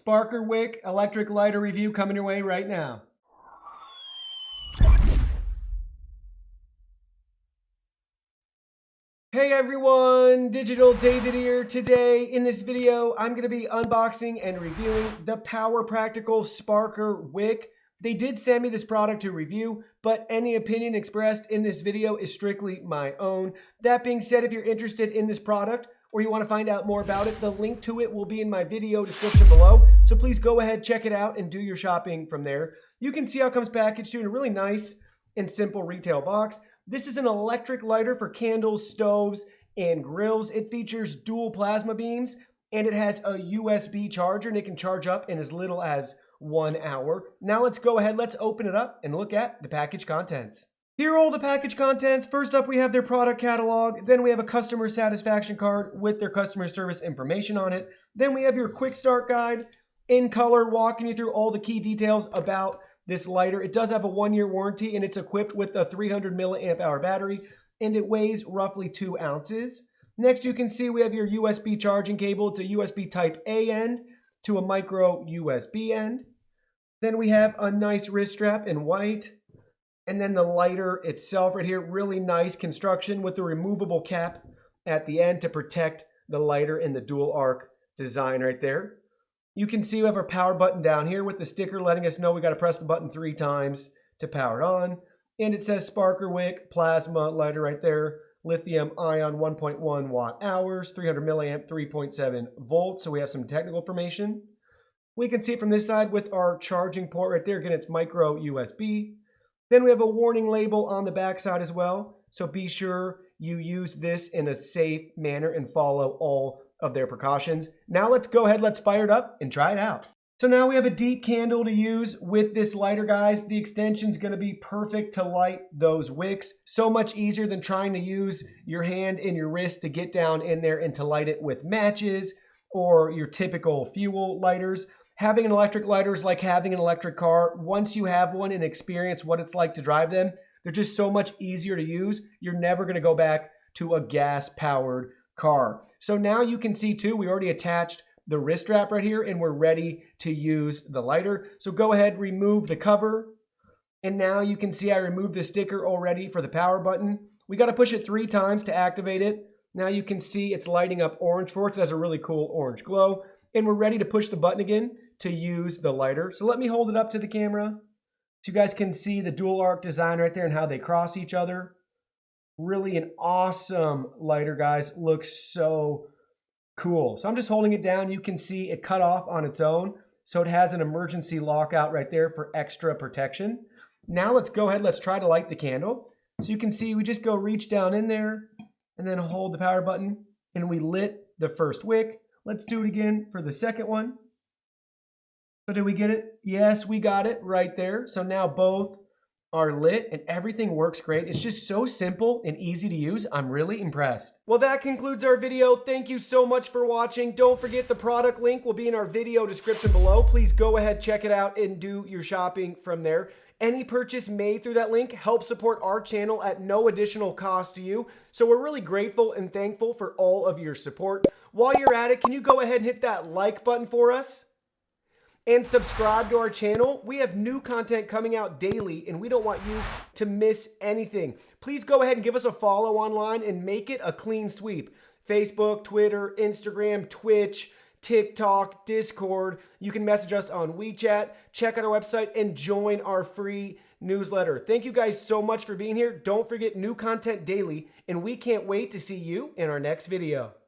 Sparkr Wick electric lighter review coming your way right now. Hey everyone, Digital David here. Today in this video, I'm going to be unboxing and reviewing the Power Practical Sparkr Wick. They did send me this product to review, but any opinion expressed in this video is strictly my own. That being said, if you're interested in this product or you want to find out more about it, the link to it will be in my video description below. So please go ahead, check it out, and do your shopping from there. You can see how it comes packaged in a really nice and simple retail box. This is an electric lighter for candles, stoves, and grills. It features dual plasma beams, and it has a USB charger, and it can charge up in as little as 1 hour. Now let's go ahead, let's open it up and look at the package contents. Here are all the package contents. First up, we have their product catalog. Then we have a customer satisfaction card with their customer service information on it. Then we have your quick start guide in color, walking you through all the key details about this lighter. It does have a 1-year warranty, and it's equipped with a 300 milliamp hour battery, and it weighs roughly 2 ounces. Next, you can see we have your USB charging cable. It's a USB type A end to a micro USB end. Then we have a nice wrist strap in white. And then the lighter itself right here, really nice construction with the removable cap at the end to protect the lighter in the dual arc design right there. You can see we have our power button down here with the sticker letting us know we got to press the button 3 times to power it on. And it says Sparkr Wick plasma lighter right there. Lithium ion 1.1 watt hours, 300 milliamp, 3.7 volts. So we have some technical information. We can see it from this side with our charging port right there. Again, it's micro USB. Then we have a warning label on the back side as well. So be sure you use this in a safe manner and follow all of their precautions. Now let's go ahead, let's fire it up and try it out. So now we have a deep candle to use with this lighter, guys. The extension is going to be perfect to light those wicks. So much easier than trying to use your hand and your wrist to get down in there and to light it with matches or your typical fuel lighters. Having an electric lighter is like having an electric car. Once you have one and experience what it's like to drive them, they're just so much easier to use. You're never going to go back to a gas-powered car. So now you can see too, we already attached the wrist strap right here and we're ready to use the lighter. So go ahead, remove the cover. And now you can see I removed the sticker already for the power button. We got to push it 3 times to activate it. Now you can see it's lighting up orange for it. So it has a really cool orange glow. And we're ready to push the button again to use the lighter. So let me hold it up to the camera so you guys can see the dual arc design right there and how they cross each other. Really an awesome lighter, guys. Looks so cool. So I'm just holding it down. You can see it cut off on its own. So it has an emergency lockout right there for extra protection. Now let's go ahead. Let's try to light the candle. So you can see we just go reach down in there and then hold the power button and we lit the first wick. Let's do it again for the second one. So did we get it? Yes, we got it right there. So now both are lit and everything works great. It's just so simple and easy to use. I'm really impressed. Well, that concludes our video. Thank you so much for watching. Don't forget the product link will be in our video description below. Please go ahead, check it out, and do your shopping from there. Any purchase made through that link helps support our channel at no additional cost to you. So we're really grateful and thankful for all of your support. While you're at it, can you go ahead and hit that like button for us? And subscribe to our channel. We have new content coming out daily and we don't want you to miss anything. Please go ahead and give us a follow online and make it a clean sweep. Facebook, Twitter, Instagram, Twitch, TikTok, Discord. You can message us on WeChat, check out our website, and join our free newsletter. Thank you guys so much for being here. Don't forget new content daily, and we can't wait to see you in our next video.